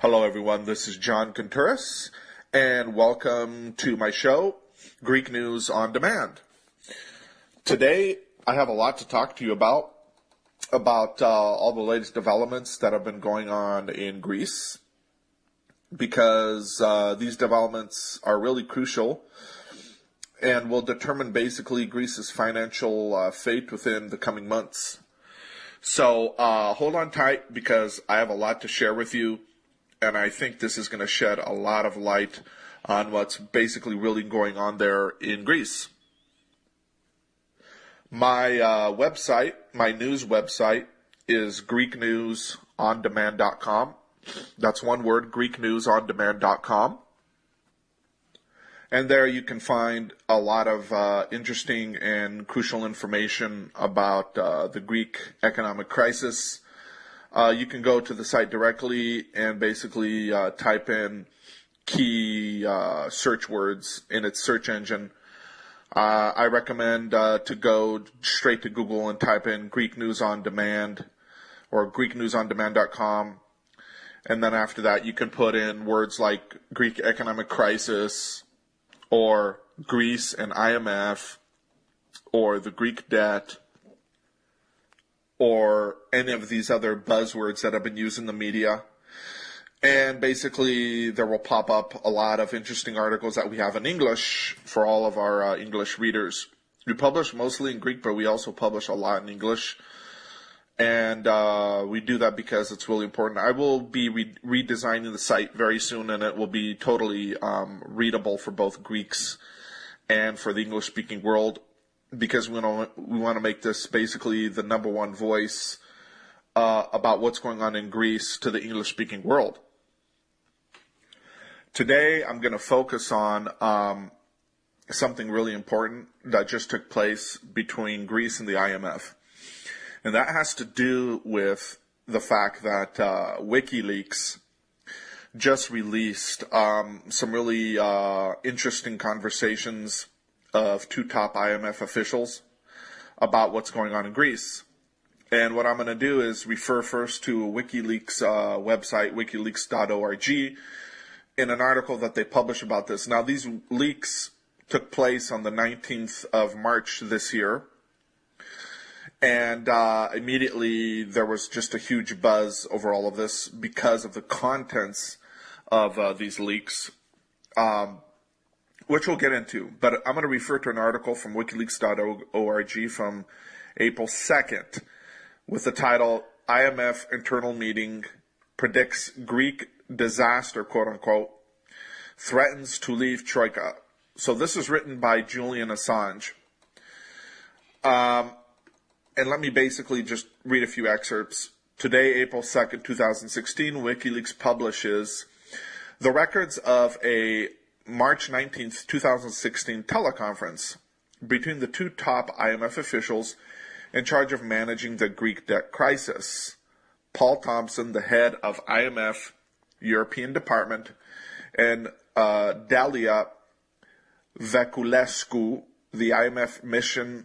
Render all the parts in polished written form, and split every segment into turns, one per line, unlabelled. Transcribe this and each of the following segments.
Hello everyone, this is John Kountouris, and welcome to my show, Greek News on Demand. Today, I have a lot to talk to you about all the latest developments that have been going on in Greece, because these developments are really crucial and will determine basically Greece's financial fate within the coming months. So hold on tight, because I have a lot to share with you, and I think this is going to shed a lot of light on what's basically really going on there in Greece. My website, my news website, is GreekNewsOnDemand.com. That's one word, GreekNewsOnDemand.com. And there you can find a lot of interesting and crucial information about the Greek economic crisis. You can go to the site directly and basically type in key search words in its search engine. I recommend to go straight to Google and type in Greek News on Demand or GreekNewsOnDemand.com. And then after that, you can put in words like Greek economic crisis, or Greece and IMF, or the Greek debt, or any of these other buzzwords that have been used in the media. And basically, there will pop up a lot of interesting articles that we have in English for all of our English readers. We publish mostly in Greek, but we also publish a lot in English. And we do that because it's really important. I will be redesigning the site very soon, and it will be totally readable for both Greeks and for the English-speaking world, because we want to make this basically the number one voice about what's going on in Greece to the English-speaking world. Today, I'm going to focus on something really important that just took place between Greece and the IMF. And that has to do with the fact that Wikileaks just released some really interesting conversations of two top IMF officials about what's going on in Greece. And what I'm going to do is refer first to a Wikileaks website, wikileaks.org, in an article that they published about this. Now, these leaks took place on the 19th of March this year. And immediately there was just a huge buzz over all of this because of the contents of these leaks, which we'll get into. But I'm going to refer to an article from wikileaks.org from April 2nd with the title, IMF Internal Meeting Predicts Greek Disaster, quote-unquote, Threatens to Leave Troika. So this is written by Julian Assange. And let me basically just read a few excerpts. Today, April 2nd, 2016, WikiLeaks publishes the records of a March 19th, 2016 teleconference between the two top IMF officials in charge of managing the Greek debt crisis. Paul Thompson, the head of IMF European Department, and Dalia Voiculescu, the IMF mission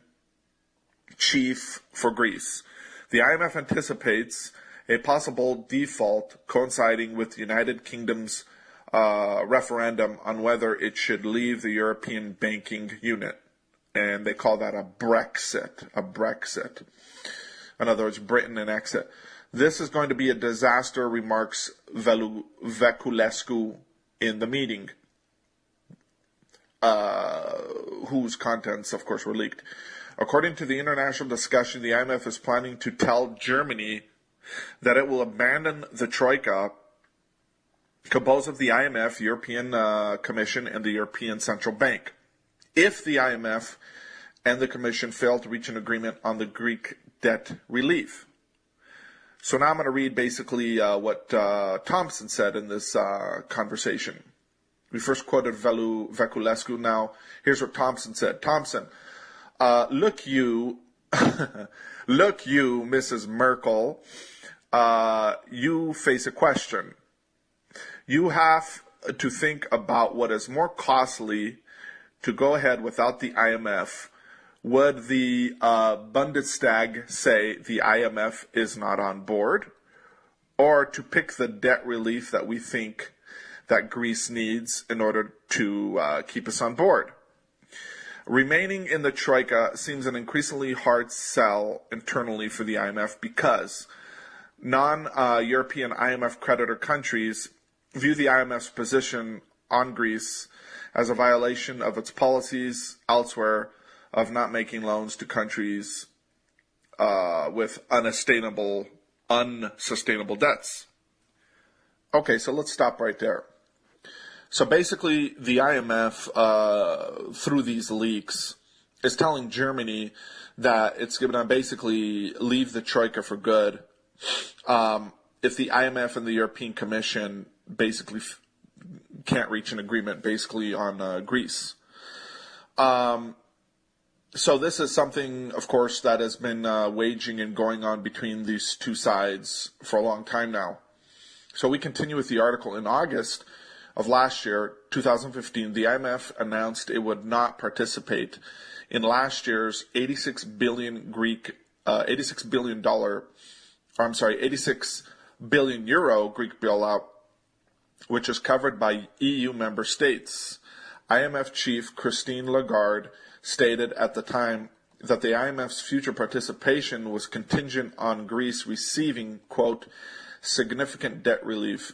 chief for Greece. The IMF anticipates a possible default coinciding with the United Kingdom's referendum on whether it should leave the European banking unit. And they call that a Brexit. In other words, Britain and exit. This is going to be a disaster, remarks Voiculescu in the meeting, whose contents, of course, were leaked. According to the international discussion, the IMF is planning to tell Germany that it will abandon the Troika, composed of the IMF, European Commission, and the European Central Bank, if the IMF and the Commission fail to reach an agreement on the Greek debt relief. So now I'm going to read basically what Thompson said in this conversation. We first quoted Voiculescu. Now, here's what Thompson said. Thompson, look you, Mrs. Merkel, you face a question. You have to think about what is more costly to go ahead without the IMF. Would the Bundestag say the IMF is not on board? or to pick the debt relief that we think that Greece needs in order to keep us on board. Remaining in the Troika seems an increasingly hard sell internally for the IMF because non-European IMF creditor countries view the IMF's position on Greece as a violation of its policies elsewhere of not making loans to countries with unsustainable debts. Okay, so let's stop right there. So basically, the IMF, through these leaks, is telling Germany that it's going to basically leave the Troika for good if the IMF and the European Commission basically can't reach an agreement basically on Greece. So this is something, of course, that has been waging and going on between these two sides for a long time now. So we continue with the article. In August of last year, 2015, the IMF announced it would not participate in last year's 86 billion euro Greek bailout, which is covered by EU member states. IMF chief Christine Lagarde stated at the time that the IMF's future participation was contingent on Greece receiving, quote, significant debt relief,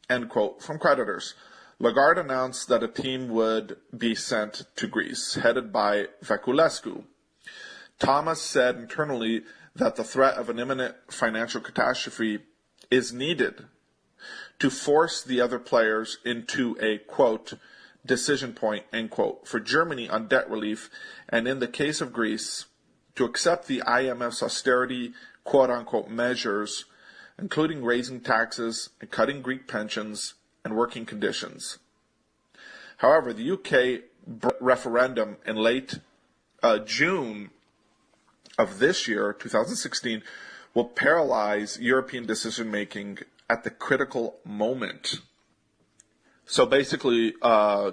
end quote, from creditors. Lagarde announced that a team would be sent to Greece, headed by Voiculescu. Thomas said internally that the threat of an imminent financial catastrophe is needed to force the other players into a, quote, decision point, end quote, for Germany on debt relief, and in the case of Greece, to accept the IMF's austerity, quote-unquote, measures, including raising taxes and cutting Greek pensions and working conditions. However, the UK referendum in late June of this year, 2016, will paralyze European decision-making at the critical moment. So basically,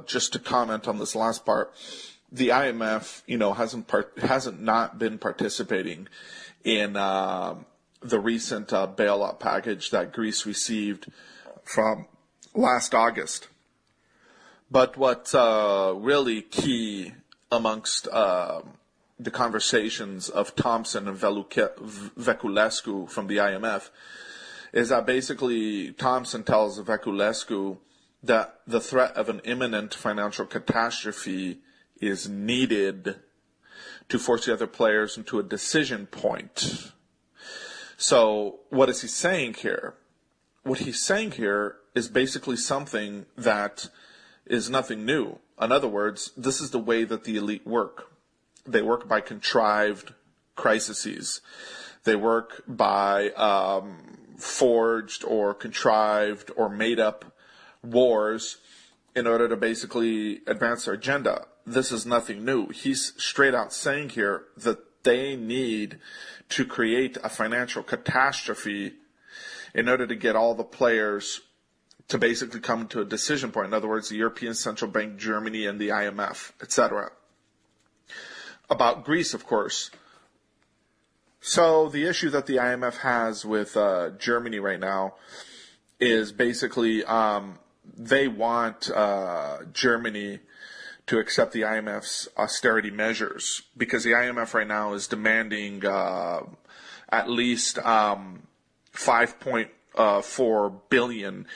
just to comment on this last part, the IMF, hasn't not been participating in the recent bailout package that Greece received from last August. But what's really key amongst the conversations of Thompson and Voiculescu from the IMF is that basically Thompson tells Voiculescu that the threat of an imminent financial catastrophe is needed to force the other players into a decision point. So what is he saying here? What he's saying here is basically something that is nothing new. In other words, this is the way that the elite work. They work by contrived crises. They work by forged or contrived or made up wars in order to basically advance their agenda. This is nothing new. He's straight out saying here that they need to create a financial catastrophe in order to get all the players to basically come to a decision point. In other words, the European Central Bank, Germany, and the IMF, etc. About Greece, of course. So the issue that the IMF has with Germany right now is basically they want Germany to accept the IMF's austerity measures because the IMF right now is demanding at least 5.4 billion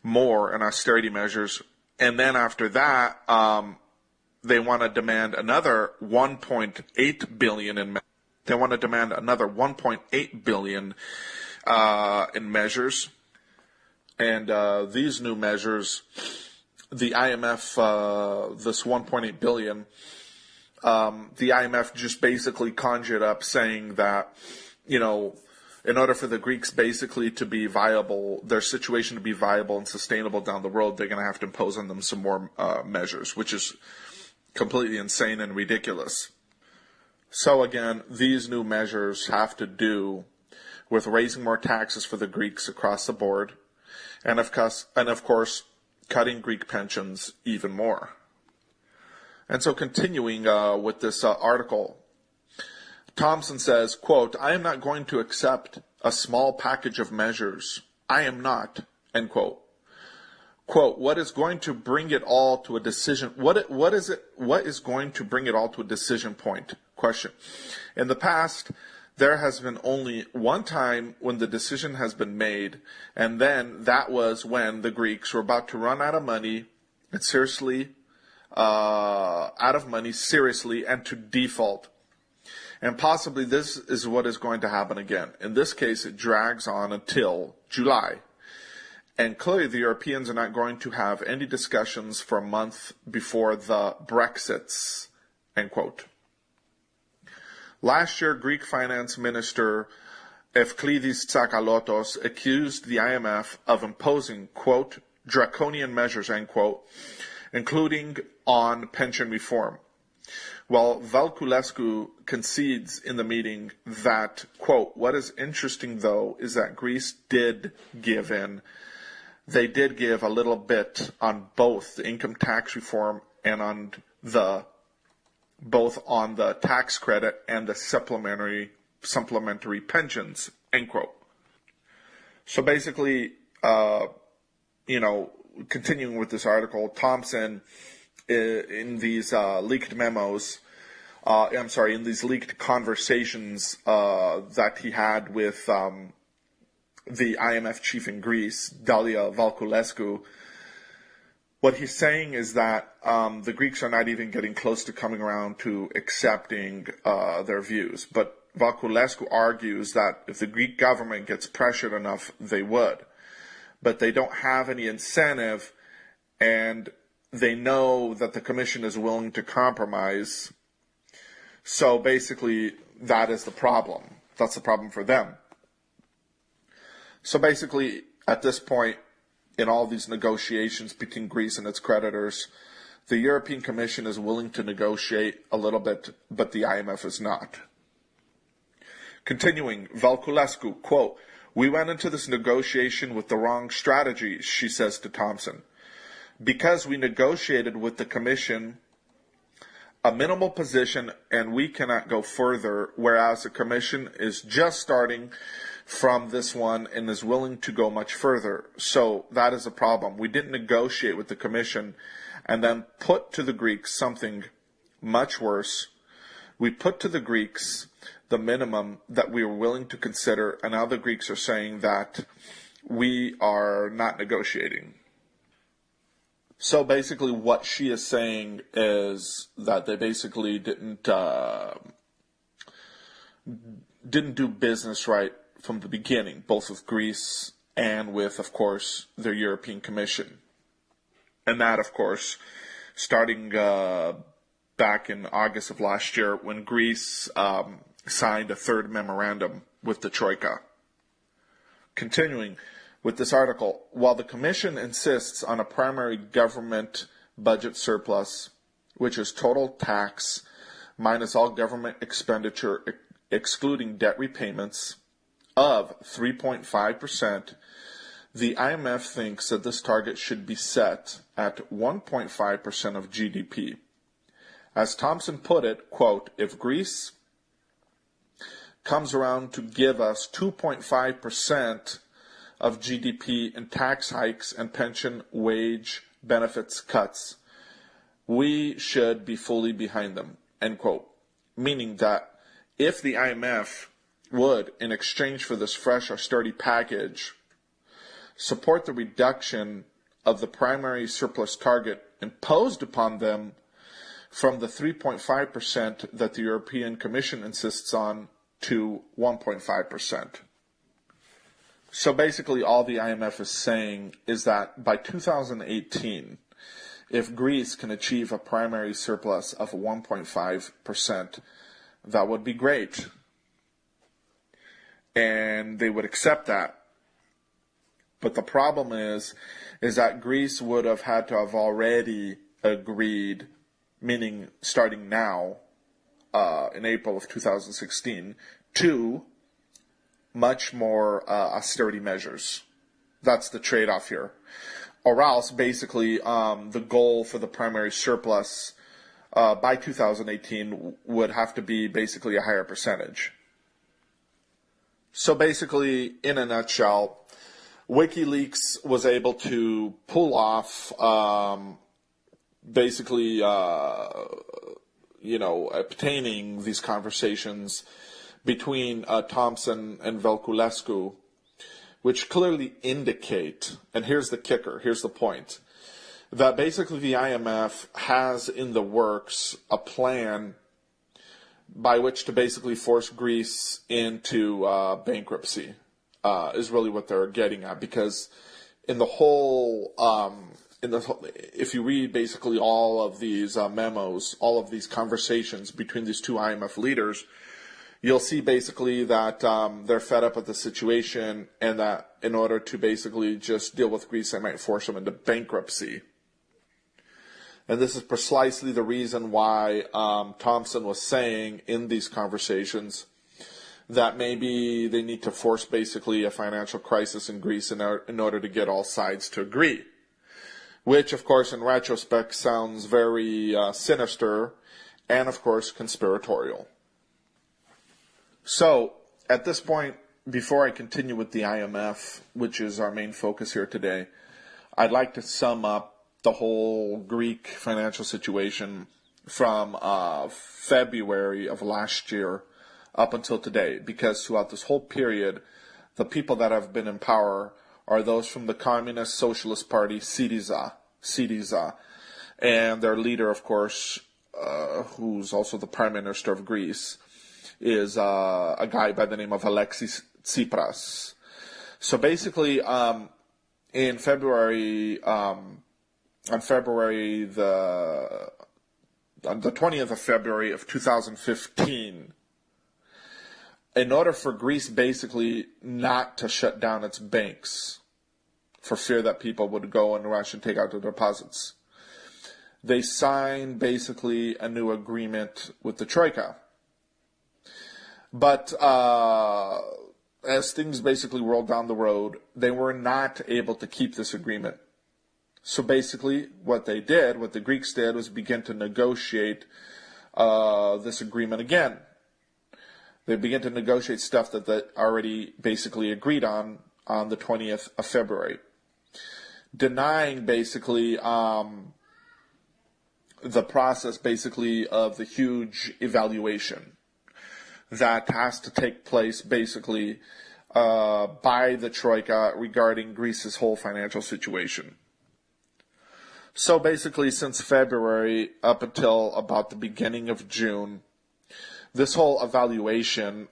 more in austerity measures, and then after that they want to demand another 1.8 billion in. They want to demand another 1.8 billion in measures, and these new measures, the IMF, this 1.8 billion, the IMF just basically conjured up saying that, in order for the Greeks basically to be viable, their situation to be viable and sustainable down the road, they're going to have to impose on them some more measures, which is completely insane and ridiculous. So again, these new measures have to do with raising more taxes for the Greeks across the board, and of course, cutting Greek pensions even more. And so continuing with this article, Thompson says, quote, "I am not going to accept a small package of measures. I am not, end quote. Quote, what is going to bring it all to a decision? What is going to bring it all to a decision point? Question. In the past, there has been only one time when the decision has been made, and then that was when the Greeks were about to run out of money, and seriously, seriously, and to default. And possibly this is what is going to happen again. In this case, it drags on until July. And clearly the Europeans are not going to have any discussions for a month before the Brexits, end quote. Last year, Greek Finance Minister Efklidis Tsakalotos accused the IMF of imposing, quote, draconian measures, end quote, including on pension reform. While Valculescu concedes in the meeting that, quote, what is interesting, though, is that Greece did give in. They did give a little bit on both the income tax reform and on both on the tax credit and the supplementary pensions, end quote. So basically, continuing with this article, Thompson, in these leaked memos, in these leaked conversations that he had with the IMF chief in Greece, Dalia Valculescu, what he's saying is that the Greeks are not even getting close to coming around to accepting their views. But Valculescu argues that if the Greek government gets pressured enough, they would. But they don't have any incentive, and they know that the Commission is willing to compromise. So basically, that is the problem. That's the problem for them. So basically, at this point, in all these negotiations between Greece and its creditors, the European Commission is willing to negotiate a little bit, but the IMF is not. Continuing, Valculescu, quote, we went into this negotiation with the wrong strategy, she says to Thompson, because we negotiated with the Commission a minimal position and we cannot go further, whereas the Commission is just starting from this one and is willing to go much further. So that is a problem. We didn't negotiate with the Commission and then put to the Greeks something much worse. We put to the Greeks the minimum that we were willing to consider, and now the Greeks are saying that we are not negotiating. So basically what she is saying is that they basically didn't do business right from the beginning, both with Greece and with, of course, their European Commission. And that, of course, starting back in August of last year when Greece signed a third memorandum with the Troika. Continuing with this article, while the Commission insists on a primary government budget surplus, which is total tax minus all government expenditure excluding debt repayments, of 3.5%, the IMF thinks that this target should be set at 1.5% of GDP. As Thompson put it, quote, if Greece comes around to give us 2.5% of GDP in tax hikes and pension wage benefits cuts, we should be fully behind them, end quote. Meaning that if the IMF would, in exchange for this fresh austerity package, support the reduction of the primary surplus target imposed upon them from the 3.5% that the European Commission insists on to 1.5%. So basically all the IMF is saying is that by 2018, if Greece can achieve a primary surplus of 1.5%, that would be great. And they would accept that. But the problem is that Greece would have had to have already agreed, meaning starting now, in April of 2016, to much more austerity measures. That's the trade-off here. Or else, basically, the goal for the primary surplus by 2018 would have to be basically a higher percentage. So basically, in a nutshell, WikiLeaks was able to pull off basically, obtaining these conversations between Thompson and Voiculescu, which clearly indicate, and here's the kicker, here's the point, that basically the IMF has in the works a plan by which to basically force Greece into bankruptcy, is really what they're getting at. Because in the whole, if you read basically all of these memos, all of these conversations between these two IMF leaders, you'll see basically that they're fed up with the situation, and that in order to basically just deal with Greece, they might force them into bankruptcy. And this is precisely the reason why Thompson was saying in these conversations that maybe they need to force basically a financial crisis in Greece in order to get all sides to agree. Which, of course, in retrospect sounds very sinister and, of course, conspiratorial. So, at this point, before I continue with the IMF, which is our main focus here today, I'd like to sum up the whole Greek financial situation from February of last year up until today, because throughout this whole period, the people that have been in power are those from the Communist Socialist Party, Syriza, and their leader, of course, who's also the Prime Minister of Greece, is a guy by the name of Alexis Tsipras. So basically, in February, on the 20th of February of 2015, in order for Greece basically not to shut down its banks for fear that people would go and rush and take out their deposits, they signed basically a new agreement with the Troika. But as things basically rolled down the road, they were not able to keep this agreement. So basically, what the Greeks did, was begin to negotiate this agreement again. They began to negotiate stuff that they already basically agreed on the 20th of February, denying basically the process basically of the huge evaluation that has to take place basically by the Troika regarding Greece's whole financial situation. So basically, since February up until about the beginning of June, this whole evaluation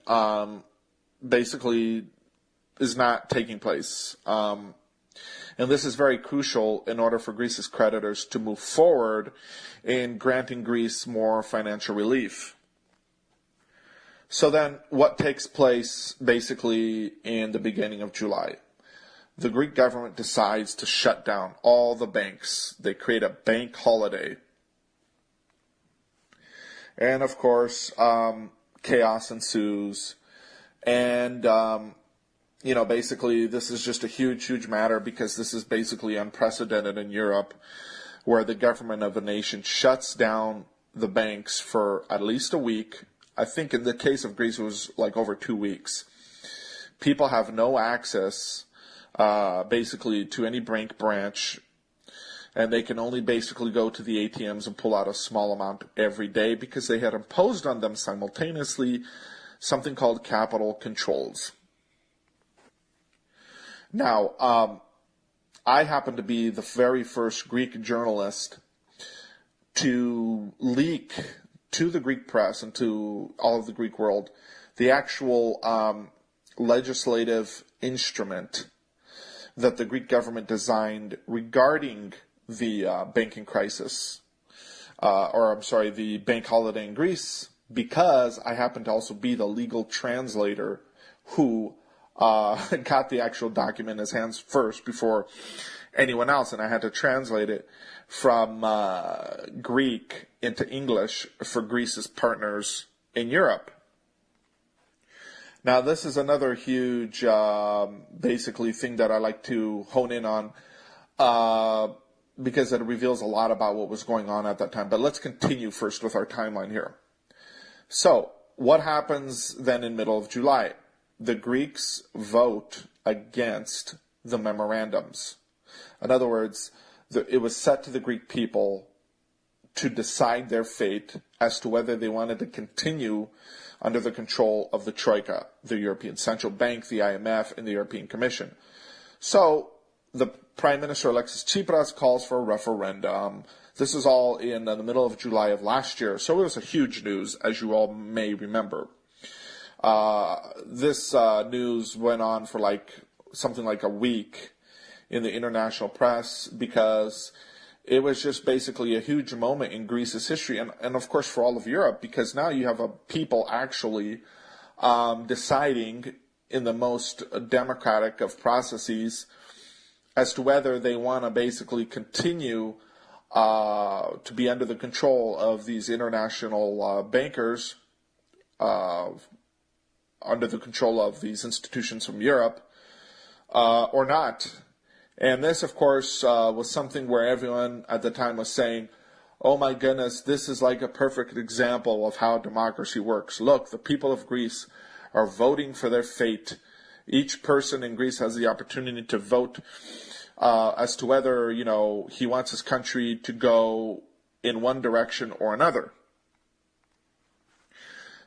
basically is not taking place. And this is very crucial in order for Greece's creditors to move forward in granting Greece more financial relief. So then, what takes place basically in the beginning of July? The Greek government decides to shut down all the banks. They create a bank holiday. And of course, chaos ensues. And, basically this is just a huge, huge matter, because this is basically unprecedented in Europe, where the government of a nation shuts down the banks for at least a week. I think in the case of Greece, it was like over 2 weeks. People have no access basically to any bank branch, and they can only basically go to the ATMs and pull out a small amount every day, because they had imposed on them simultaneously something called capital controls. Now, I happen to be the very first Greek journalist to leak to the Greek press and to all of the Greek world the actual legislative instrument that the Greek government designed regarding the banking crisis, the bank holiday in Greece, because I happen to also be the legal translator who got the actual document in his hands first before anyone else, and I had to translate it from Greek into English for Greece's partners in Europe. Now, this is another huge, basically, thing that I like to hone in on, because it reveals a lot about what was going on at that time. But let's continue first with our timeline here. So, what happens then in middle of July? The Greeks vote against the memorandums. In other words, it was set to the Greek people to decide their fate as to whether they wanted to continue under the control of the Troika, the European Central Bank, the IMF, and the European Commission. So the Prime Minister Alexis Tsipras calls for a referendum. This is all in the middle of July of last year, so it was a huge news, as you all may remember. This news went on for something like a week in the international press because it was just basically a huge moment in Greece's history and of course for all of Europe, because now you have a people actually deciding in the most democratic of processes as to whether they want to basically continue to be under the control of these international bankers, under the control of these institutions from Europe, or not. And this, of course, was something where everyone at the time was saying, oh my goodness, this is like a perfect example of how democracy works. Look, the people of Greece are voting for their fate. Each person in Greece has the opportunity to vote as to whether, he wants his country to go in one direction or another.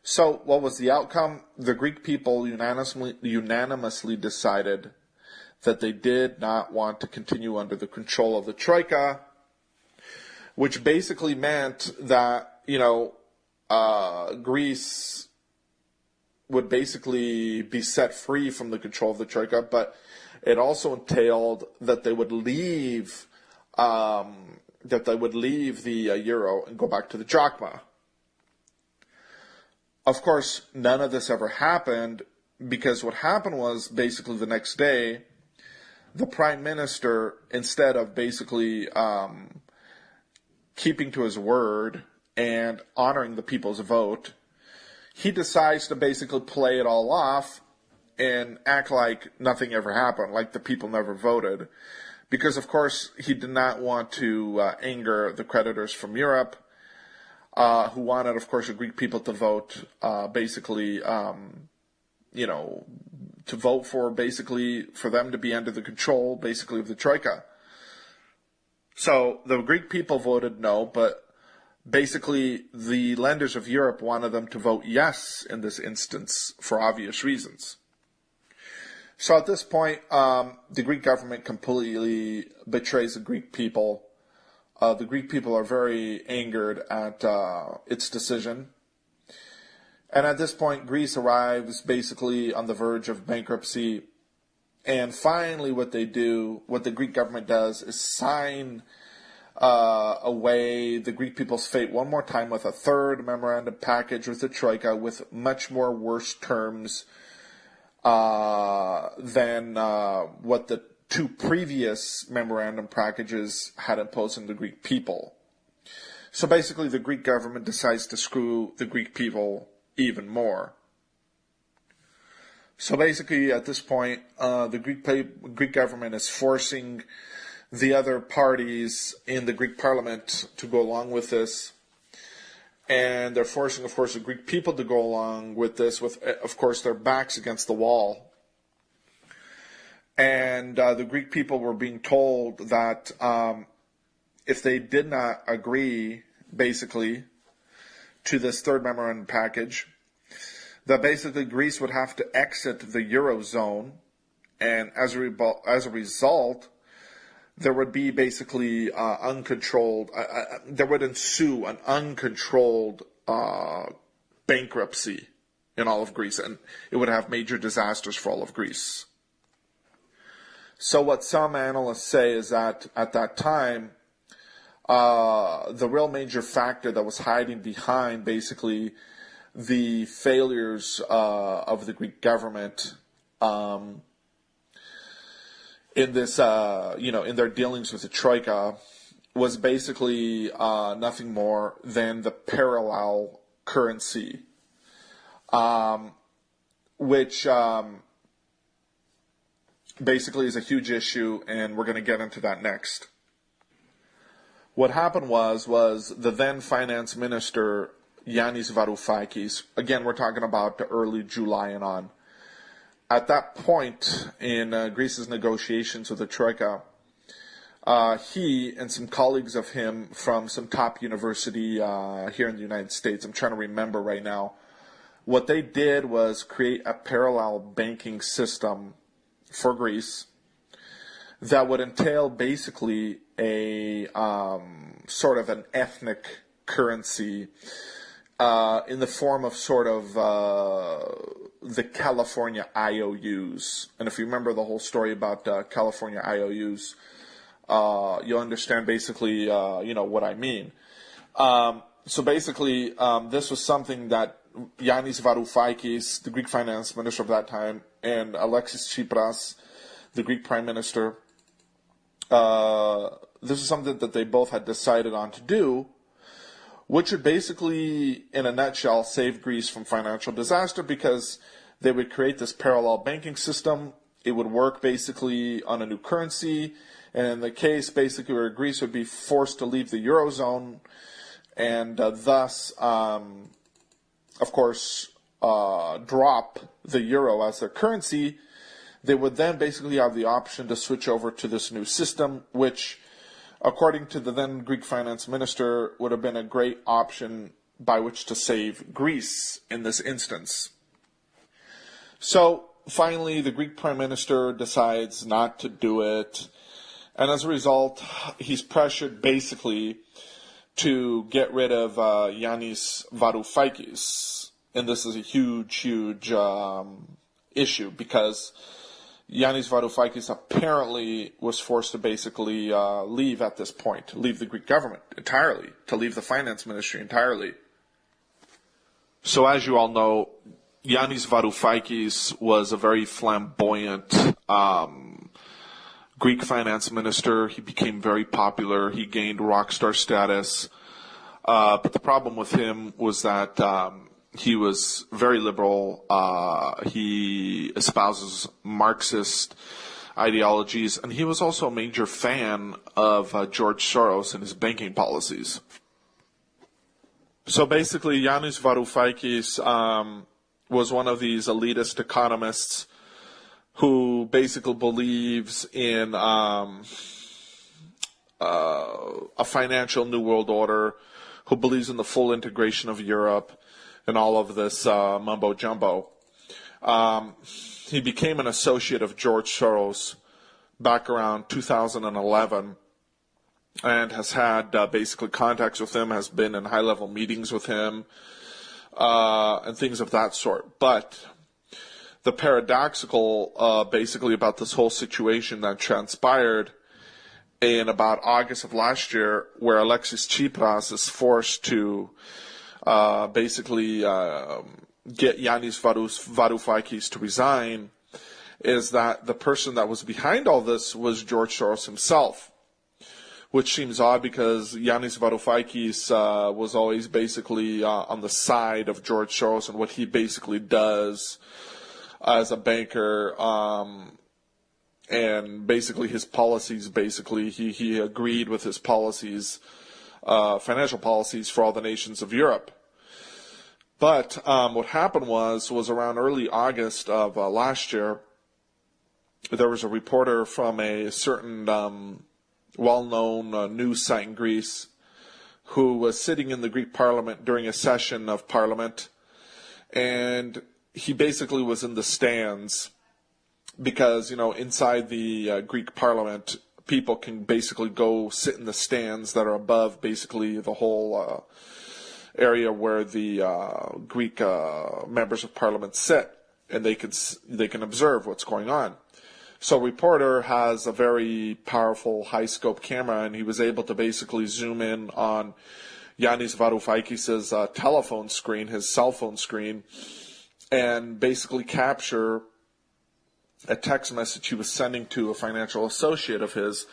So what was the outcome? The Greek people unanimously decided that they did not want to continue under the control of the Troika, which basically meant that, Greece would basically be set free from the control of the Troika, but it also entailed that they would leave the euro and go back to the drachma. Of course, none of this ever happened, because what happened was basically the next day, the prime minister, instead of basically keeping to his word and honoring the people's vote, he decides to basically play it all off and act like nothing ever happened, like the people never voted. Because, of course, he did not want to anger the creditors from Europe, who wanted, of course, the Greek people to vote, to vote for them to be under the control, of the Troika. So the Greek people voted no, but basically the lenders of Europe wanted them to vote yes in this instance for obvious reasons. So at this point, the Greek government completely betrays the Greek people. The Greek people are very angered at its decision. And at this point, Greece arrives basically on the verge of bankruptcy. And finally what the Greek government does is sign away the Greek people's fate one more time with a third memorandum package with the Troika with much more worse terms than what the two previous memorandum packages had imposed on the Greek people. So basically the Greek government decides to screw the Greek people even more. So basically at this point, the Greek government is forcing the other parties in the Greek parliament to go along with this. And they're forcing, of course, the Greek people to go along with this with, of course, their backs against the wall. And the Greek people were being told that if they did not agree, basically, to this third memorandum package, that basically Greece would have to exit the Eurozone, and as a result, there would be basically there would ensue an uncontrolled bankruptcy in all of Greece, and it would have major disasters for all of Greece. So what some analysts say is that at that time, the real major factor that was hiding behind basically the failures of the Greek government in this, in their dealings with the Troika was basically nothing more than the parallel currency, which basically is a huge issue, and we're going to get into that next. What happened was the then finance minister, Yannis Varoufakis, again, we're talking about the early July and on, at that point in Greece's negotiations with the Troika, he and some colleagues of him from some top university here in the United States, I'm trying to remember right now, what they did was create a parallel banking system for Greece that would entail basically a sort of an ethnic currency in the form of sort of the California IOUs. And if you remember the whole story about California IOUs, you'll understand basically, what I mean. So basically, this was something that Yanis Varoufakis, the Greek finance minister of that time, and Alexis Tsipras, the Greek prime minister, this is something that they both had decided on to do, which would basically, in a nutshell, save Greece from financial disaster, because they would create this parallel banking system. It would work basically on a new currency, and in the case basically where Greece would be forced to leave the Eurozone and thus, of course, drop the euro as their currency, they would then basically have the option to switch over to this new system, which, according to the then Greek finance minister, would have been a great option by which to save Greece in this instance. So, finally, the Greek prime minister decides not to do it, and as a result, he's pressured basically to get rid of Yanis Varoufakis. And this is a huge issue, because Yanis Varoufakis apparently was forced to basically leave at this point, to leave the Greek government entirely, to leave the finance ministry entirely. So as you all know, Yanis Varoufakis was a very flamboyant Greek finance minister. He became very popular. He gained rock star status. But the problem with him was that he was very liberal. He espouses Marxist ideologies, and he was also a major fan of George Soros and his banking policies. So basically, Yanis Varoufakis was one of these elitist economists who basically believes in a financial new world order, who believes in the full integration of Europe and all of this mumbo-jumbo. He became an associate of George Soros back around 2011 and has had basically contacts with him, has been in high-level meetings with him, and things of that sort. But the paradoxical basically about this whole situation that transpired in about August of last year, where Alexis Tsipras is forced to basically get Yanis Varoufakis to resign, is that the person that was behind all this was George Soros himself, which seems odd because Yanis Varoufakis was always basically on the side of George Soros and what he basically does as a banker, and basically his policies, basically he agreed with his policies, financial policies for all the nations of Europe. But what happened was around early August of last year, there was a reporter from a certain well-known news site in Greece who was sitting in the Greek parliament during a session of parliament, and he basically was in the stands because, inside the Greek parliament, people can basically go sit in the stands that are above basically the whole area where the Greek members of parliament sit, and they can observe what's going on. So a reporter has a very powerful high-scope camera, and he was able to basically zoom in on Yanis Varoufakis' telephone screen, his cell phone screen, and basically capture a text message he was sending to a financial associate of his.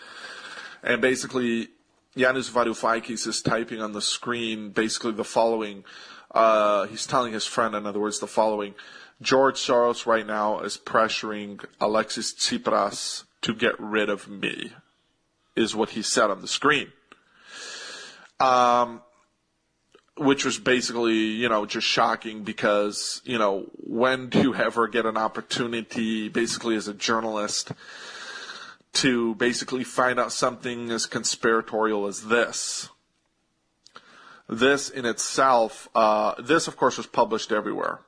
And basically, Yanis Varoufakis is typing on the screen basically the following. He's telling his friend, in other words, the following: George Soros right now is pressuring Alexis Tsipras to get rid of me, is what he said on the screen. which was basically, just shocking because, when do you ever get an opportunity, basically as a journalist, to basically find out something as conspiratorial as this? This in itself, this of course was published everywhere.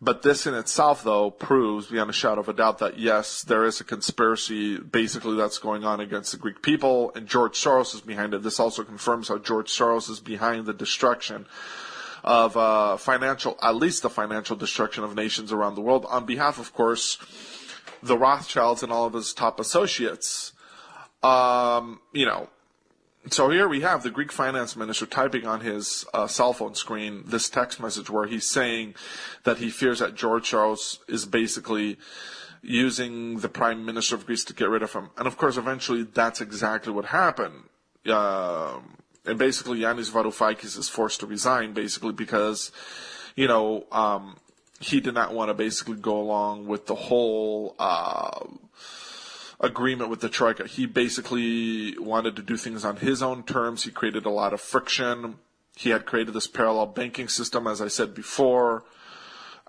But this in itself, though, proves beyond a shadow of a doubt that, yes, there is a conspiracy basically that's going on against the Greek people, and George Soros is behind it. This also confirms how George Soros is behind the destruction of at least the financial destruction of nations around the world, on behalf, of course, the Rothschilds and all of his top associates. So here we have the Greek finance minister typing on his cell phone screen this text message where he's saying that he fears that George Soros is basically using the prime minister of Greece to get rid of him. And of course, eventually that's exactly what happened. And basically Yanis Varoufakis is forced to resign basically because, he did not want to basically go along with the whole agreement with the Troika. He basically wanted to do things on his own terms. He created a lot of friction. He had created this parallel banking system, as I said before,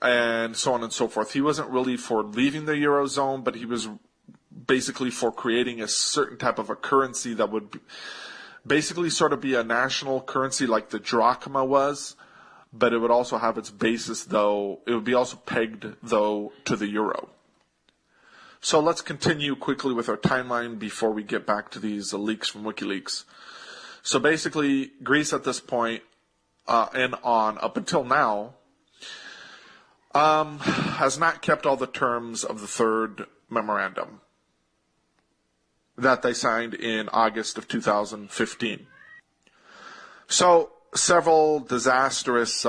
and so on and so forth. He wasn't really for leaving the Eurozone, but he was basically for creating a certain type of a currency that would basically sort of be a national currency like the drachma was, but it would also have its basis, though, it would be also pegged, though, to the euro. So let's continue quickly with our timeline before we get back to these leaks from Wikileaks. So basically, Greece at this point, and on up until now, has not kept all the terms of the third memorandum that they signed in August of 2015. So several disastrous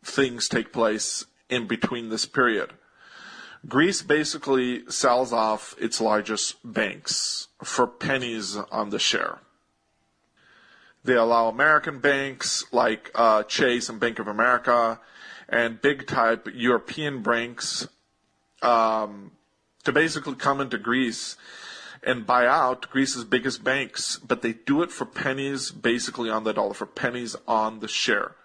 things take place in between this period. Greece basically sells off its largest banks for pennies on the share. They allow American banks like Chase and Bank of America and big type European banks to basically come into Greece and buy out Greece's biggest banks, but they do it for pennies basically on the dollar, for pennies on the share,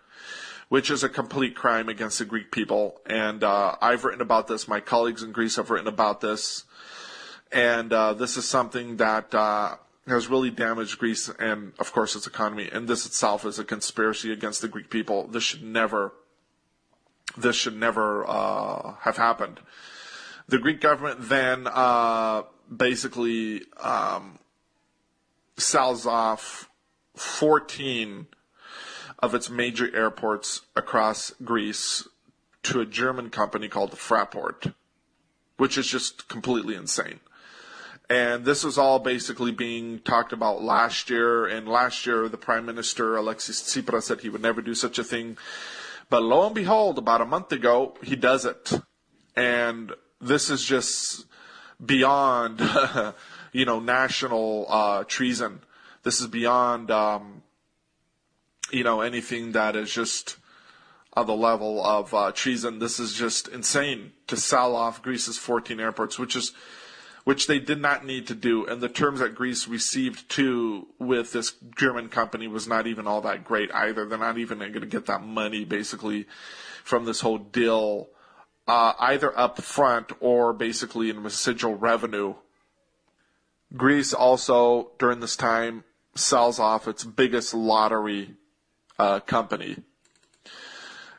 which is a complete crime against the Greek people. And I've written about this. My colleagues in Greece have written about this. And this is something that has really damaged Greece and, of course, its economy. And this itself is a conspiracy against the Greek people. This should never have happened. The Greek government then basically sells off 14 of its major airports across Greece to a German company called Fraport, which is just completely insane. And this was all basically being talked about last year, and last year the Prime Minister, Alexis Tsipras, said he would never do such a thing. But lo and behold, about a month ago, he does it. And this is just beyond, national treason. This is beyond anything that is just on the level of treason. This is just insane to sell off Greece's 14 airports, which they did not need to do. And the terms that Greece received too with this German company was not even all that great either. They're not even going to get that money basically from this whole deal, either up front or basically in residual revenue. Greece also during this time sells off its biggest lottery company.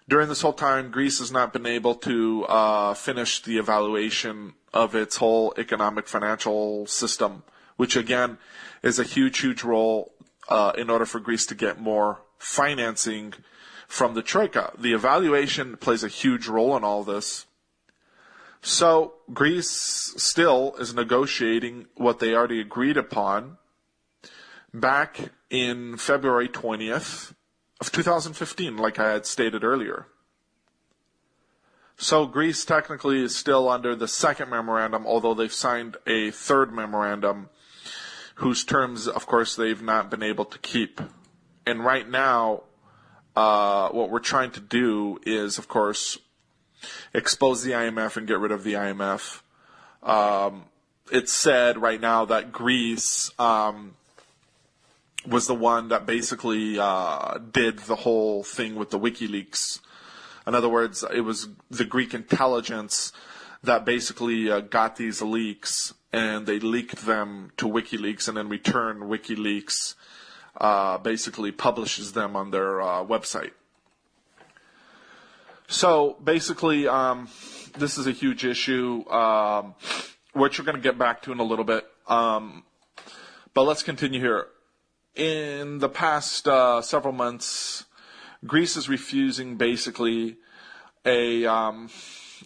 During this whole time, Greece has not been able to finish the evaluation of its whole economic financial system, which again is a huge role in order for Greece to get more financing from the Troika. The evaluation plays a huge role in all this. So Greece still is negotiating what they already agreed upon back in February 20th of 2015, like I had stated earlier. So Greece technically is still under the second memorandum, although they've signed a third memorandum whose terms, of course, they've not been able to keep. And right now, what we're trying to do is, of course, expose the IMF and get rid of the IMF. It's said right now that Greece was the one that basically did the whole thing with the Wikileaks. In other words, it was the Greek intelligence that basically got these leaks, and they leaked them to Wikileaks, and in return, Wikileaks basically publishes them on their website. So basically, this is a huge issue, which we're going to get back to in a little bit. But let's continue here. In the past several months, Greece is refusing basically a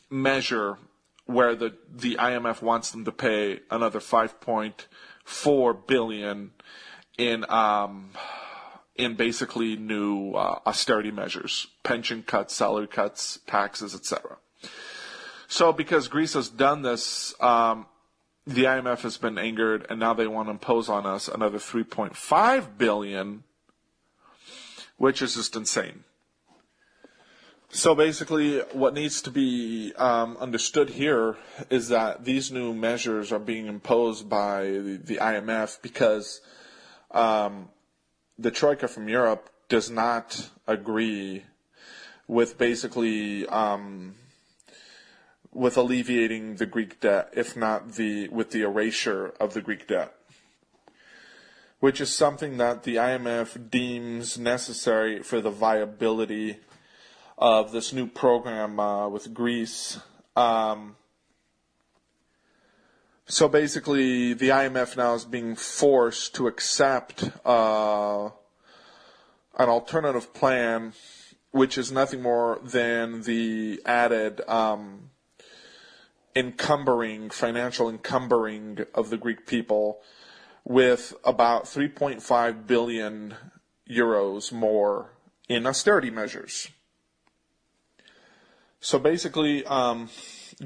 measure where the IMF wants them to pay another 5.4 billion in basically new austerity measures, pension cuts, salary cuts, taxes, etc. So because Greece has done this, the IMF has been angered, and now they want to impose on us another 3.5 billion, which is just insane. So basically, what needs to be understood here is that these new measures are being imposed by the IMF because the Troika from Europe does not agree with basically with alleviating the Greek debt, if not with the erasure of the Greek debt, which is something that the IMF deems necessary for the viability of this new program with Greece. So basically, the IMF now is being forced to accept an alternative plan, which is nothing more than the added financial encumbering of the Greek people with about 3.5 billion euros more in austerity measures. So basically,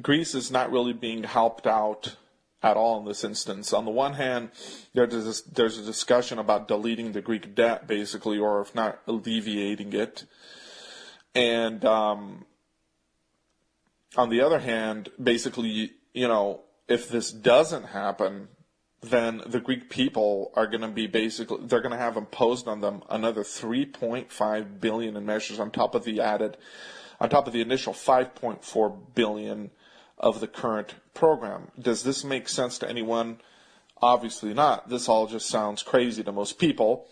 Greece is not really being helped out at all in this instance. On the one hand, there's a discussion about deleting the Greek debt, basically, or if not, alleviating it. And on the other hand, basically, if this doesn't happen, then the Greek people are going to be they're going to have imposed on them another 3.5 billion in measures on top of the initial 5.4 billion of the current program. Does this make sense to anyone? Obviously not. This all just sounds crazy to most people.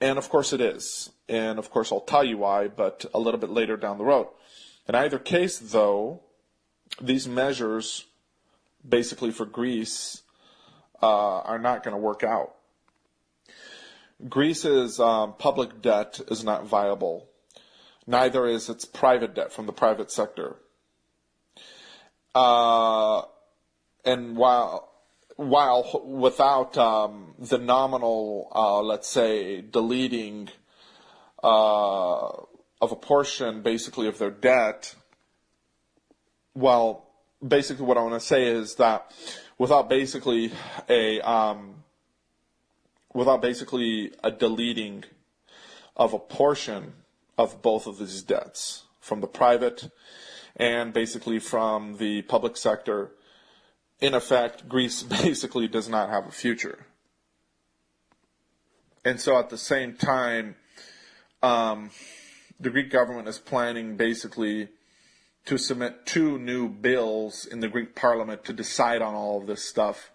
And of course it is. And of course I'll tell you why, but a little bit later down the road. In either case, though, these measures, basically for Greece, are not going to work out. Greece's public debt is not viable. Neither is its private debt from the private sector. And while without the nominal, let's say, deleting of a portion, basically, of their debt, well, basically what I want to say is that without basically a deleting of a portion of both of these debts from the private and basically from the public sector, in effect, Greece basically does not have a future. And so at the same time, the Greek government is planning basically to submit 2 new bills in the Greek parliament to decide on all of this stuff,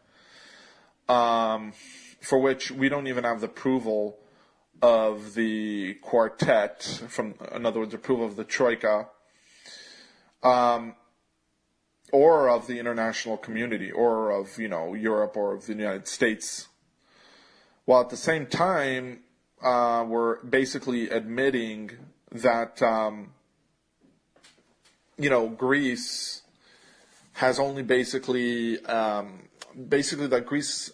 for which we don't even have the approval of the quartet, in other words, approval of the Troika, or of the international community, or of, Europe, or of the United States. While at the same time, we're basically admitting that, Greece has only basically that Greece,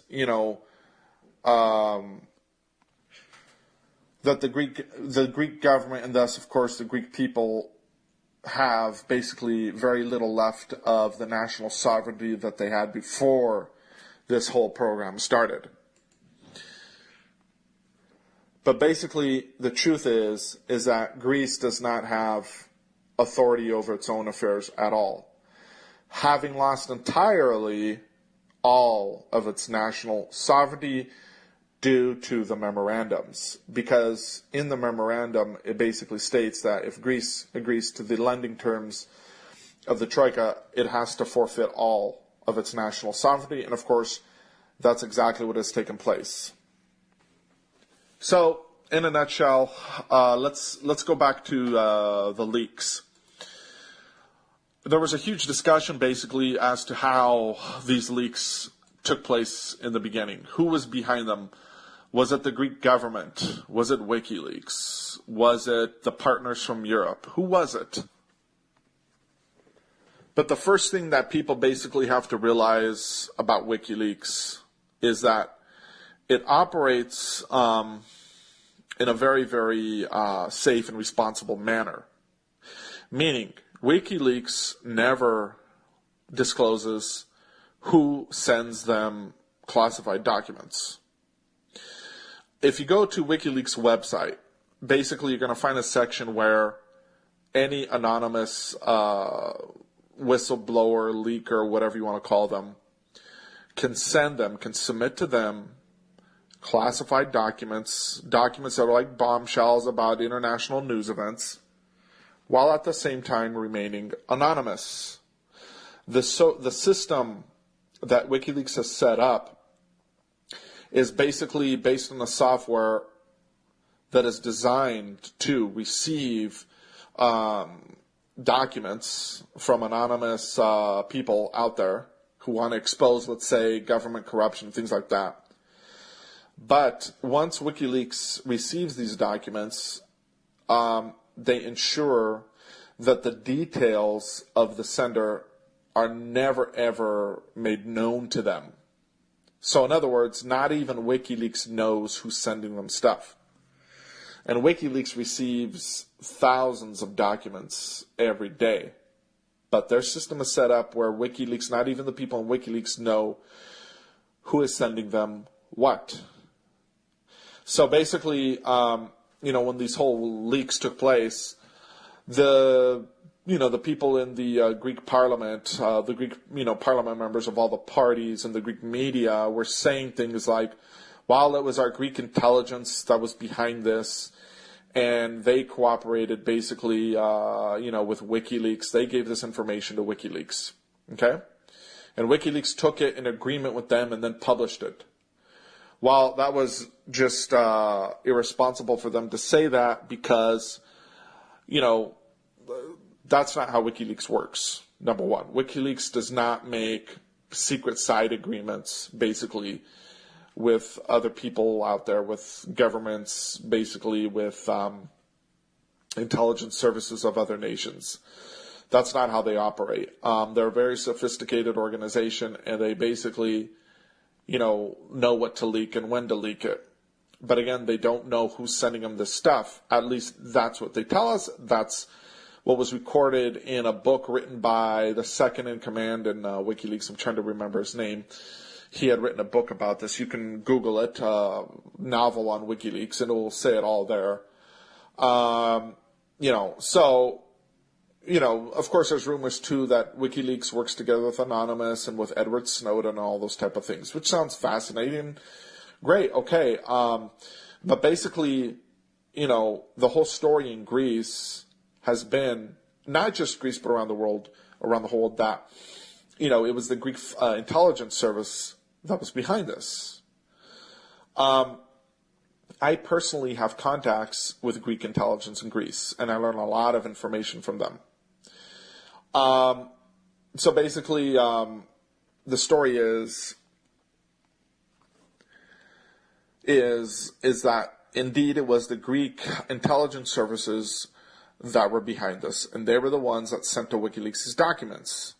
that the Greek government, and thus, of course, the Greek people, have basically very little left of the national sovereignty that they had before this whole program started. But basically, the truth is that Greece does not have authority over its own affairs at all, having lost entirely all of its national sovereignty due to the memorandums, because in the memorandum it basically states that if Greece agrees to the lending terms of the Troika, it has to forfeit all of its national sovereignty, and of course that's exactly what has taken place. So, in a nutshell, let's go back to the leaks. There was a huge discussion basically as to how these leaks took place in the beginning. Who was behind them? Was it the Greek government? Was it Wikileaks? Was it the partners from Europe? Who was it? But the first thing that people basically have to realize about Wikileaks is that it operates in a very, very safe and responsible manner. Meaning, Wikileaks never discloses who sends them classified documents. If you go to Wikileaks' website, basically you're going to find a section where any anonymous whistleblower, leaker, whatever you want to call them, can submit to them classified documents that are like bombshells about international news events, while at the same time remaining anonymous. The system that Wikileaks has set up is basically based on the software that is designed to receive documents from anonymous people out there who want to expose, let's say, government corruption, things like that. But once Wikileaks receives these documents, they ensure that the details of the sender are never, ever made known to them. So in other words, not even WikiLeaks knows who's sending them stuff. And WikiLeaks receives thousands of documents every day. But their system is set up where WikiLeaks, not even the people in WikiLeaks, know who is sending them what. So basically, when these whole leaks took place, the people in the Greek parliament, the Greek, parliament members of all the parties and the Greek media were saying things like, well, it was our Greek intelligence that was behind this, and they cooperated basically, with WikiLeaks. They gave this information to WikiLeaks, okay? And WikiLeaks took it in agreement with them and then published it. Well, that was just irresponsible for them to say that because, that's not how WikiLeaks works, number one. WikiLeaks does not make secret side agreements, basically, with other people out there, with governments, basically with intelligence services of other nations. That's not how they operate. They're a very sophisticated organization, and they basically, know what to leak and when to leak it. But again, they don't know who's sending them this stuff. At least that's what they tell us. That's what was recorded in a book written by the second in command in WikiLeaks. I'm trying to remember his name. He had written a book about this. You can Google it, novel on WikiLeaks, and it will say it all there. Of course, there's rumors, too, that WikiLeaks works together with Anonymous and with Edward Snowden and all those type of things, which sounds fascinating. Great, okay. But basically, the whole story in Greece has been, not just Greece, but around the world, around the whole world, that, it was the Greek intelligence service that was behind this. I personally have contacts with Greek intelligence in Greece, and I learn a lot of information from them. So basically, the story is that indeed it was the Greek intelligence services that were behind this, and they were the ones that sent to WikiLeaks these documents.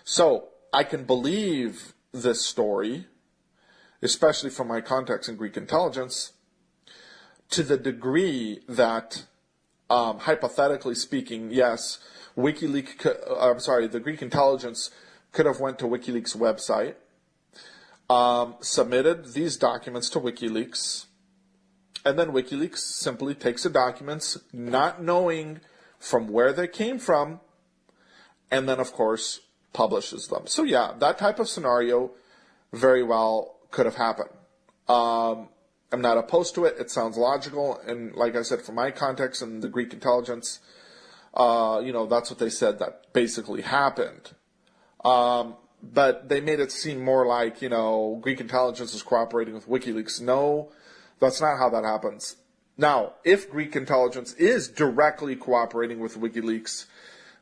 So I can believe this story, especially from my contacts in Greek intelligence, to the degree that, hypothetically speaking, yes, the Greek intelligence could have went to WikiLeaks' website, submitted these documents to WikiLeaks, and then WikiLeaks simply takes the documents, not knowing from where they came from, and then, of course, publishes them. So, yeah, that type of scenario very well could have happened. I'm not opposed to it. It sounds logical. And like I said, from my context and the Greek intelligence, that's what they said that basically happened. But they made it seem more like, Greek intelligence is cooperating with WikiLeaks. No, that's not how that happens. Now, if Greek intelligence is directly cooperating with WikiLeaks,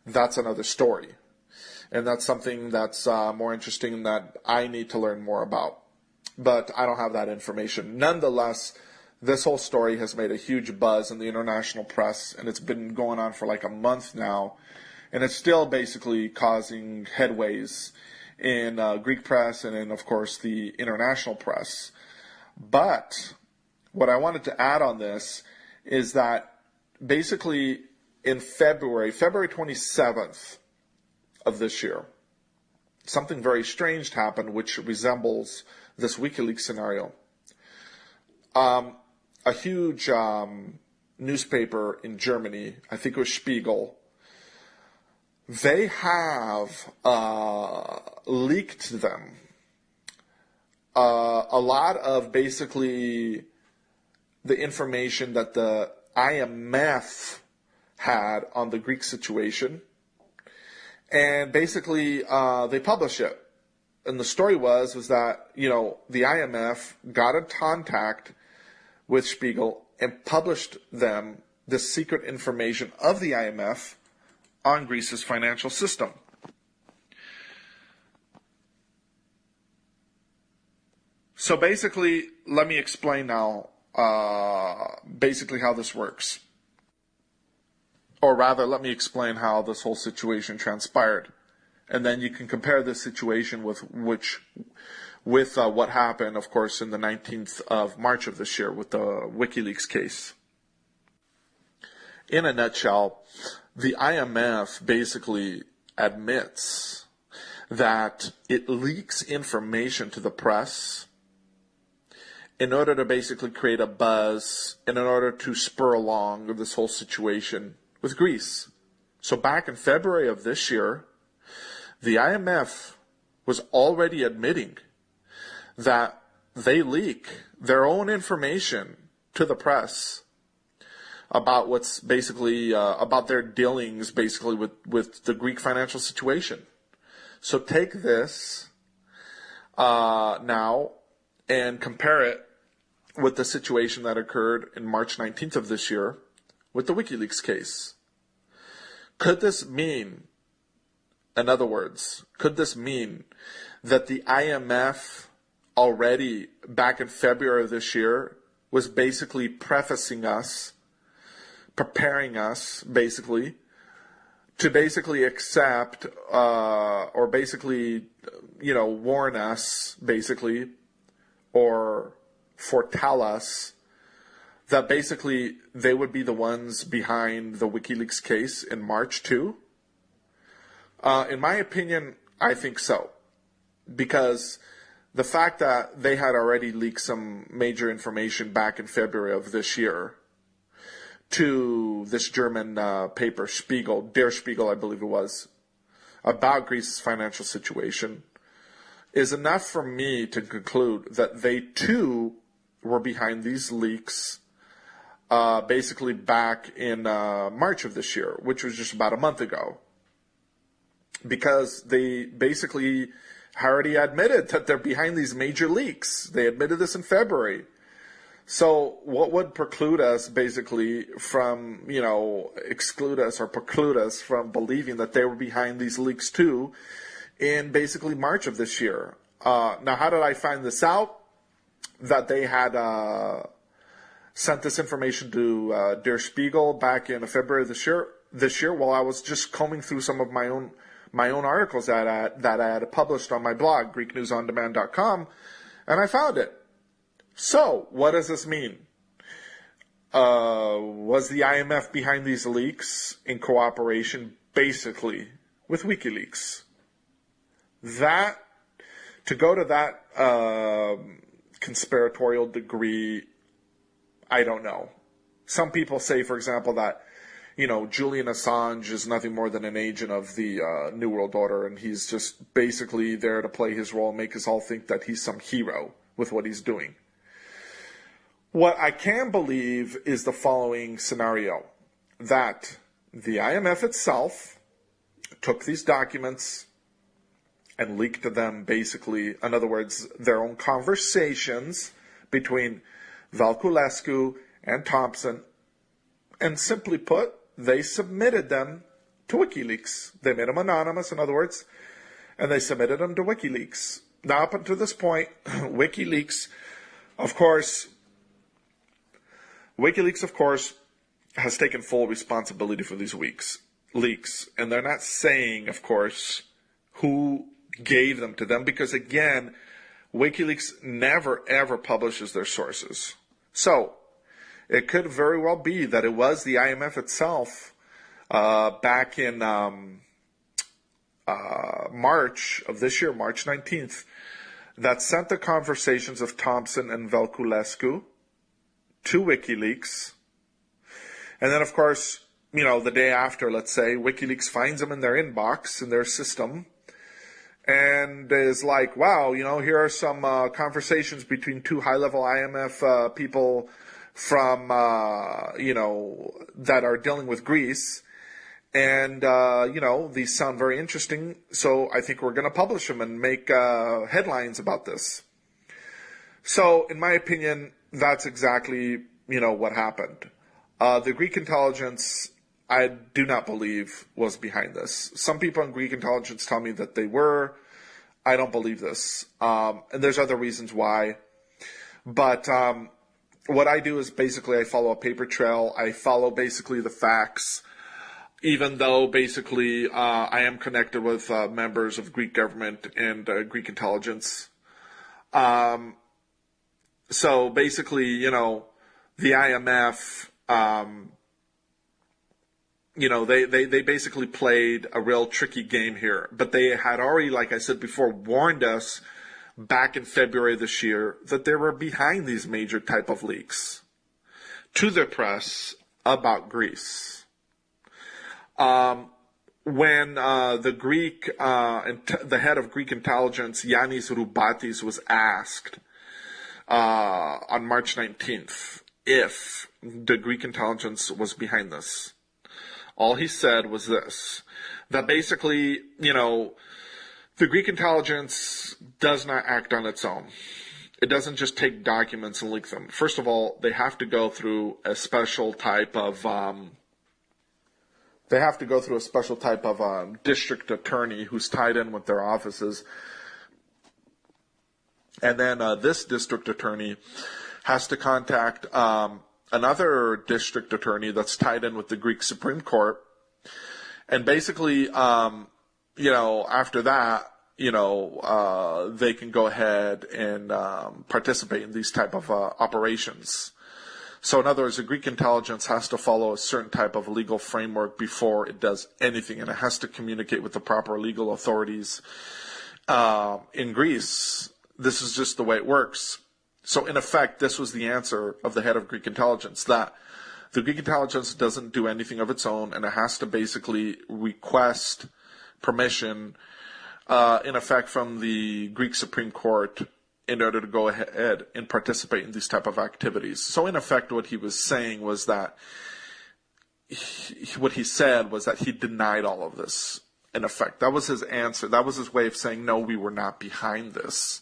that's another story. And that's something that's more interesting that I need to learn more about. But I don't have that information. Nonetheless, this whole story has made a huge buzz in the international press, and it's been going on for like a month now. And it's still basically causing headways in Greek press and in, of course, the international press. But what I wanted to add on this is that basically in February 27th of this year, something very strange happened which resembles this WikiLeaks scenario. A huge newspaper in Germany, I think it was Spiegel, they have leaked to them a lot of basically the information that the IMF had on the Greek situation. And basically they publish it. And the story was that, the IMF got in contact with Spiegel and published them the secret information of the IMF on Greece's financial system. So basically, let me explain now basically how this works. Or rather, let me explain how this whole situation transpired. And then you can compare this situation with what happened, of course, in the 19th of March of this year with the WikiLeaks case. In a nutshell, the IMF basically admits that it leaks information to the press in order to basically create a buzz and in order to spur along this whole situation with Greece. So back in February of this year, the IMF was already admitting that they leak their own information to the press about what's basically about their dealings basically with the Greek financial situation. So take this now and compare it with the situation that occurred in March 19th of this year with the WikiLeaks case. Could this mean, in other words, could this mean that the IMF already back in February of this year was basically prefacing us, preparing us basically, to basically accept or basically, warn us basically, or foretell us that basically they would be the ones behind the WikiLeaks case in March too? In my opinion, I think so. Because the fact that they had already leaked some major information back in February of this year to this German paper, Spiegel, Der Spiegel, I believe it was, about Greece's financial situation, is enough for me to conclude that they too were behind these leaks basically back in March of this year, which was just about a month ago. Because they basically already admitted that they're behind these major leaks. They admitted this in February. So what would preclude us basically from, exclude us or preclude us from believing that they were behind these leaks too in basically March of this year? Now, how did I find this out? That they had sent this information to Der Spiegel back in February of this year, while I was just combing through some of my own articles that I had published on my blog, GreekNewsOnDemand.com, and I found it. So, what does this mean? Was the IMF behind these leaks in cooperation, basically, with WikiLeaks? To go to that conspiratorial degree, I don't know. Some people say, for example, that Julian Assange is nothing more than an agent of the New World Order, and he's just basically there to play his role, make us all think that he's some hero with what he's doing. What I can believe is the following scenario, that the IMF itself took these documents and leaked them basically, in other words, their own conversations between Voiculescu and Thompson, and simply put, they submitted them to Wikileaks. They made them anonymous, in other words, and they submitted them to Wikileaks. Now, up until this point, Wikileaks, of course, has taken full responsibility for these leaks. And they're not saying, of course, who gave them to them, because, again, Wikileaks never, ever publishes their sources. So, it could very well be that it was the IMF itself back in March of this year, March 19th, that sent the conversations of Thompson and Voiculescu to WikiLeaks. And then, of course, the day after, let's say, WikiLeaks finds them in their inbox, in their system, and is like, wow, here are some conversations between two high-level IMF people from, that are dealing with Greece. And, these sound very interesting, so I think we're going to publish them and make headlines about this. So, in my opinion, that's exactly, what happened. The Greek intelligence, I do not believe, was behind this. Some people in Greek intelligence tell me that they were. I don't believe this. And there's other reasons why. But what I do is basically I follow a paper trail. I follow basically the facts, even though basically I am connected with members of Greek government and Greek intelligence. So basically, the IMF, they basically played a real tricky game here. But they had already, like I said before, warned us back in February this year that they were behind these major type of leaks to the press about Greece. When the Greek, the head of Greek intelligence, Yannis Roubatis, was asked on March 19th if the Greek intelligence was behind this, all he said was this, that basically, the Greek intelligence does not act on its own. It doesn't just take documents and leak them. First of all, they have to go through a special type of district attorney who's tied in with their offices. And then this district attorney has to contact another district attorney that's tied in with the Greek Supreme Court. And basically, after that, they can go ahead and participate in these type of operations. So in other words, the Greek intelligence has to follow a certain type of legal framework before it does anything, and it has to communicate with the proper legal authorities in Greece. This is just the way it works. So in effect, this was the answer of the head of Greek intelligence, that the Greek intelligence doesn't do anything of its own, and it has to basically request permission, in effect, from the Greek Supreme Court in order to go ahead and participate in these type of activities. So in effect, what he was saying was that, what he said was that he denied all of this, in effect. That was his answer. That was his way of saying, no, we were not behind this.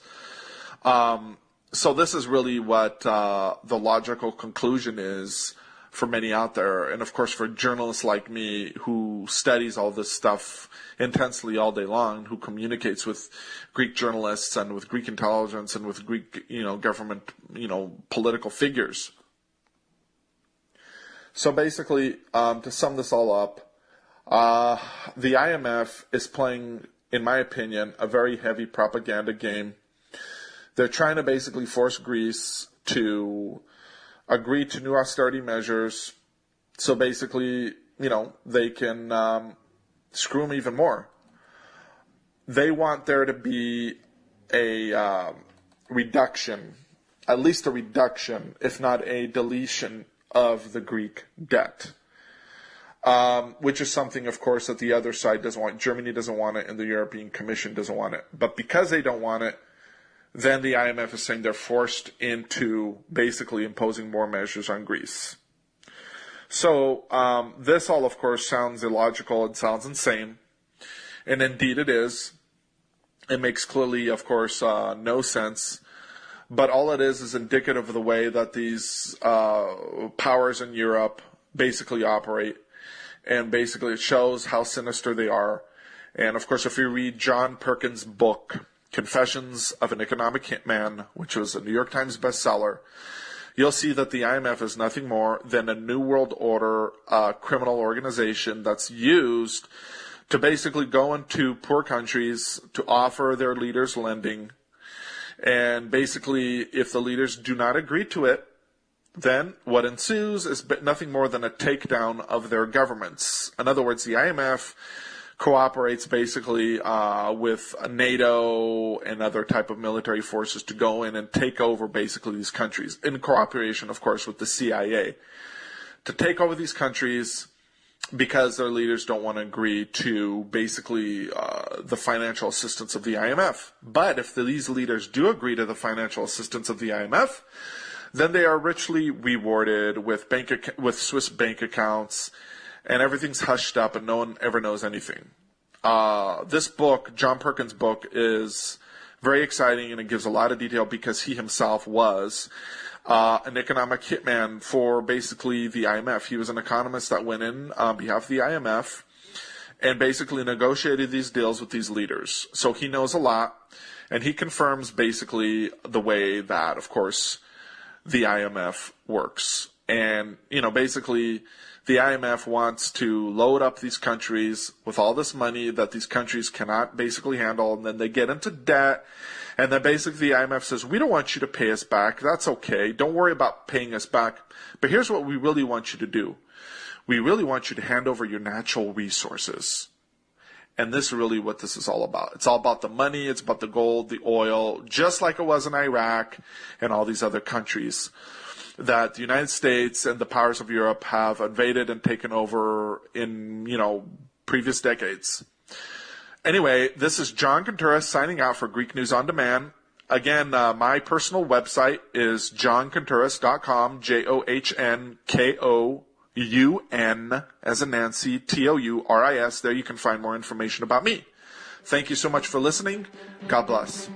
So this is really what the logical conclusion is for many out there. And of course, for journalists like me who studies all this stuff intensely all day long, who communicates with Greek journalists and with Greek intelligence and with Greek, government, political figures. So basically, to sum this all up, the IMF is playing, in my opinion, a very heavy propaganda game. They're trying to basically force Greece to agree to new austerity measures, so basically, they can screw them even more. They want there to be a reduction, at least a reduction, if not a deletion of the Greek debt, which is something, of course, that the other side doesn't want. Germany doesn't want it, and the European Commission doesn't want it. But because they don't want it, then the IMF is saying they're forced into basically imposing more measures on Greece. So this all, of course, sounds illogical. It sounds insane. And indeed it is. It makes clearly, of course, no sense. But all it is indicative of the way that these powers in Europe basically operate. And basically it shows how sinister they are. And, of course, if you read John Perkins' book, Confessions of an Economic Hitman, which was a New York Times bestseller, you'll see that the IMF is nothing more than a New World Order criminal organization that's used to basically go into poor countries to offer their leaders lending. And basically, if the leaders do not agree to it, then what ensues is nothing more than a takedown of their governments. In other words, the IMF cooperates basically with NATO and other type of military forces to go in and take over basically these countries, in cooperation, of course, with the CIA, to take over these countries because their leaders don't want to agree to basically the financial assistance of the IMF. But if these leaders do agree to the financial assistance of the IMF, then they are richly rewarded with Swiss bank accounts, and everything's hushed up and no one ever knows anything. This book, John Perkins' book, is very exciting, and it gives a lot of detail because he himself was an economic hitman for basically the IMF. He was an economist that went in on behalf of the IMF and basically negotiated these deals with these leaders. So he knows a lot, and he confirms basically the way that, of course, the IMF works. And, basically the IMF wants to load up these countries with all this money that these countries cannot basically handle, and then they get into debt, and then basically the IMF says, we don't want you to pay us back. That's okay. Don't worry about paying us back. But here's what we really want you to do. We really want you to hand over your natural resources. And this is really what this is all about. It's all about the money. It's about the gold, the oil, just like it was in Iraq and all these other countries that the United States and the powers of Europe have invaded and taken over in, previous decades. Anyway, this is John Kountouris signing out for Greek News On Demand. Again, my personal website is johnkountouris.com, JOHNKOUN, as in Nancy, TOURIS. There you can find more information about me. Thank you so much for listening. God bless.